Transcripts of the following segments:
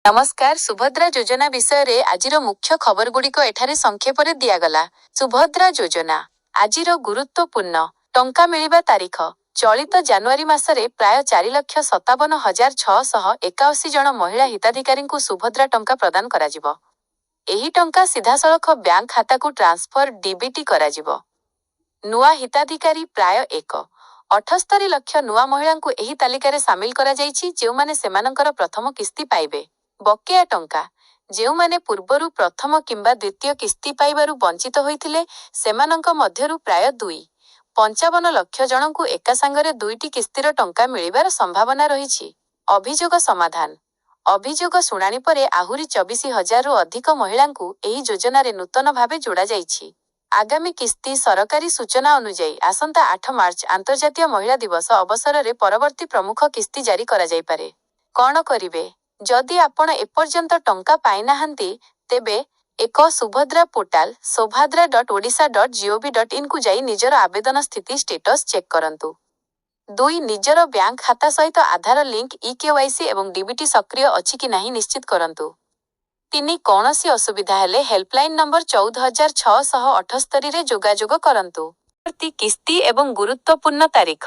नमस्कार सुभद्रा योजना विषय रे आजिर मुख्य खबर गुड़िक एठारे संक्षेपरे दियागला। सुभद्रा योजना आजिर गुरुत्वपूर्ण टंका मिलिबा तारीख चलित जानुआरी मासरे प्राय 4,57,681 जन महिला हिताधिकारी सुभद्रा टंका प्रदान कराजिबो। एही टंका सीधासलख बैंक खाता को ट्रांसफर डीबीटी कराजिबो। नुआ हिताधिकारी प्राय 1.78 लाख नुआ महिला एही तालिकारे सामिल करा जाइछि जेउमाने सेमानंकर प्रथम किस्ती पाइबे। बकेया टंका जेउमाने पूर्वरु प्रथम किंबा द्वितीय किस्ती पाइबारु वंचित होइथिले सेमानंक मध्यरु प्राय 2.55 लाख जनकु एका संगरे दुईटी किस्तीर टंका मिलिबार संभावना रहिछि। अभियोग समाधान अभियोग शुणाणी परे आहुरी 24,000 रु अधिक महिलांकु एही योजनारे नूतन भावे जोड़ा जाइछि। आगामी किस्ती सरकारी सूचना अनुଯାୟୀ आसंता 8 मार्च अंतर्जातीय महिला दिवस अवसर में परवर्ती प्रमुख किस्ती जारी करा जाई पारे। कौन करिवे जदि आपण एपर्यंत टंका पाई नाहंती तेबे एक सुभद्रा पोर्टाल sobhadra.odisha.gov.in को जाई निजर आवेदन स्थिति स्टेटस चेक करंतु। 2 निजर बैंक खाता सहित आधार लिंक ई-केवाईसी एवं डीबीटी सक्रिय अछि कि नाही निश्चित करंतु। 3 कौनसी असुविधा हेले हेल्पलाइन नंबर 14,678 रे जोगाजोग करंतु। प्रति किस्ती एवं गुरुत्वपूर्ण तारीख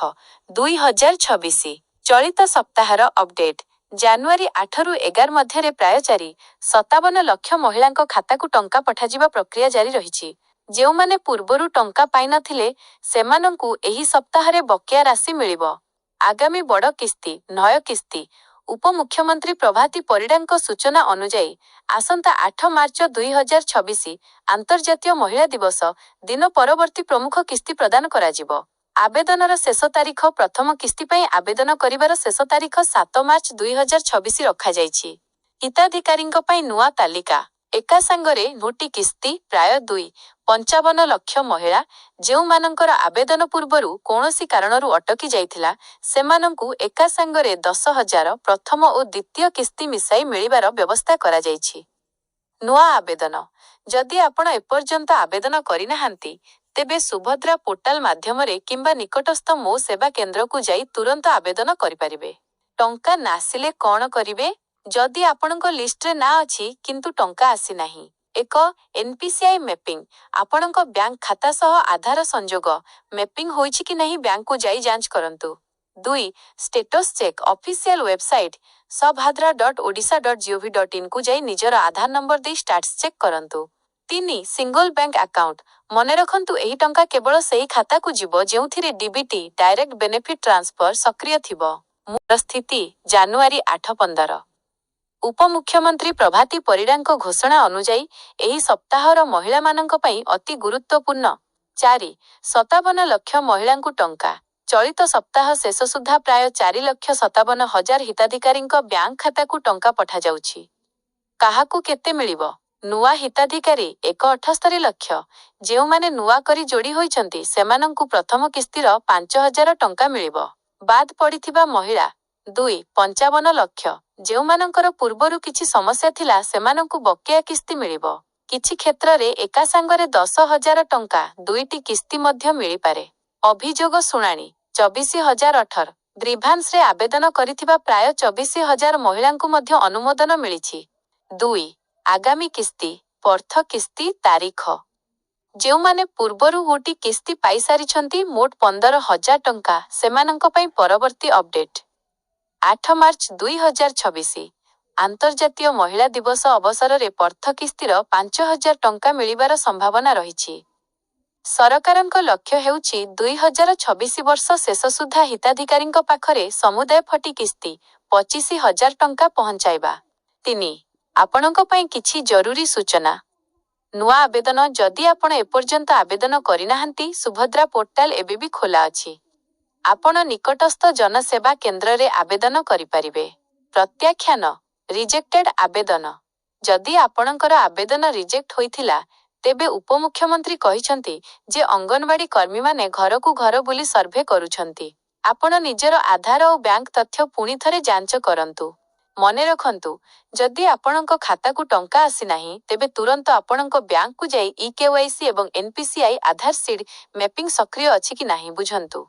2026 चलित सप्ताहर अपडेट जानुआरी 8 रु 11 मध्य प्राय 4,57 लाख महिलांक खाता को टंका पठाजिबा प्रक्रिया जारी रहिछि। जेउमाने पूर्वरु टंका पाई नथिले सेमानंकु एही सप्ताहरे बकेया राशि मिलिबो। आगामी बड़ किस्ती 9 किस्ती उपमुख्यमंत्री प्रभाती परिडांक सूचना अनुଯାୟୀ आसंता 8 मार्च 2026 अंतर्जातीय महिला दिवस दिन परवर्ती प्रमुख किस्ती प्रदान कराजिबो। आवेदनर शेष तारीख प्रथम किस्ती पई आवेदन करिवार शेष तारीख 7 मार्च 2026 रखा जाइछि। हिताधिकारींक पई नुआ तालिका एका संगरे 2टी किस्ती प्राय 2.55 लाख महिला जेउमानंकर आवेदन पूर्वरु कोनोसी कारणरु अटकी जाइथिला सेमानंकु एका संगरे 10,000 प्रथम और द्वितीय किस्ती मिसाई मिलिबार व्यवस्था करा जाइछि। नुआ आवेदन जदि आपण एपर्यंत आवेदन करिनाहांती तेबे सुभद्रा पोर्टाल माध्यमरे किंबा निकटस्थ मो सेवा केंद्र को जाई तुरंत आवेदन करिपारिबे। टंका नासिले कौन करिवे जदि आपणको लिस्ट रे ना अछि किंतु टंका आसी नाही। 1 एनपीसीआई मैपिंग आपणको बैंक खाता सह आधार संजोग मैपिंग होइछि कि नहीं बैंक को जाई जांच करंतु। 2 status check official website sobhadra.odisha.gov.in को जाई निजर आधार नंबर दे स्टाटस चेक करंतु। 3 सिंगल बैंक अकाउंट मने रखंतु एही टंका केवल सेही खाता को जिवो जेउथिरे डीबीटी डायरेक्ट बेनिफिट ट्रांसफर सक्रिय थिबो। मूल स्थिति जानुआरी 8-15 उपमुख्यमंत्री प्रभाती परिडांक घोषणा अनुଯାୟୀ एही सप्ताहर महिला मानंक पई अति गुरुत्वपूर्ण 4,57 लाख महिलांकु टंका चलित सप्ताह शेष सुधा प्राय 4,57,000 हिताधिकारींक बैंक खाता को टंका पठा जाउछि। काहाकु केते मिलिबो नुआ हिताधिकारी 1.78 लाख जेउमाने नुआ करी जोड़ी होइछंती सेमानंकु प्रथम किस्तीर 5,000 टंका मिलिबो। बाद पड़िथिबा महिला 2.55 लाख जेउमानंकर पूर्वरु किछि समस्या थिला सेमानंकु बकेया किस्ती मिलिबो। किछि क्षेत्र रे एका संगरे 10,000 टंका दुईटी किस्ती मध्य मिली पारे। अभियोग शुणाणी 24,018 ग्रीभांस रे आवेदन करिथिबा प्राय 24,000 महिलांकु मध्य अनुमोदन मिलिछि। 2 आगामी किस्ती पर्थ किस्ती तारीख जेउमाने पूर्वरु 2टी किस्ती पाई सारिछंती मोट 15,000 टंका सेमानंक पई परवर्ती अपडेट 8 मार्च 2026 अंतर्जातीय महिला दिवस अवसर में पर्थ किस्तीर 5,000 टंका मिलिबार संभावना रहिछि। सरकारंक लक्ष्य हेउछि 2026 वर्ष शेष सुधा हिताधिकारींक पाखरे समुदाय फटी किस्ती 25,000 टंका पहुंचाइबा। 3 आपणक पई किछि जरूरी सूचना नुआ आवेदन जदि आपण एपर्यंत आवेदन करिनाहांती सुभद्रा पोर्टाल एबे भी खोला अछि। आपण निकटस्थ जनसेवा केंद्र रे आवेदन करिपारिबे। प्रत्याख्यान रिजेक्टेड आवेदन जदि आपणकर आवेदन रिजेक्ट होइथिला तेबे उपमुख्यमंत्री कहिछंती जे अंगनवाड़ी कर्मी माने घर को घर बुली सर्वे करूछंती। आपण निजर आधार और बैंक तथ्य पुणी थरे जांच करंतु। मने रखंतु जदि आपणक खाता को टंका आसी नाही तेबे तुरंत आपणक बैंक को जाई ई-केवाईसी एवं एनपीसीआई आधार सीड मैपिंग सक्रिय अछि कि नाही बुझंतु।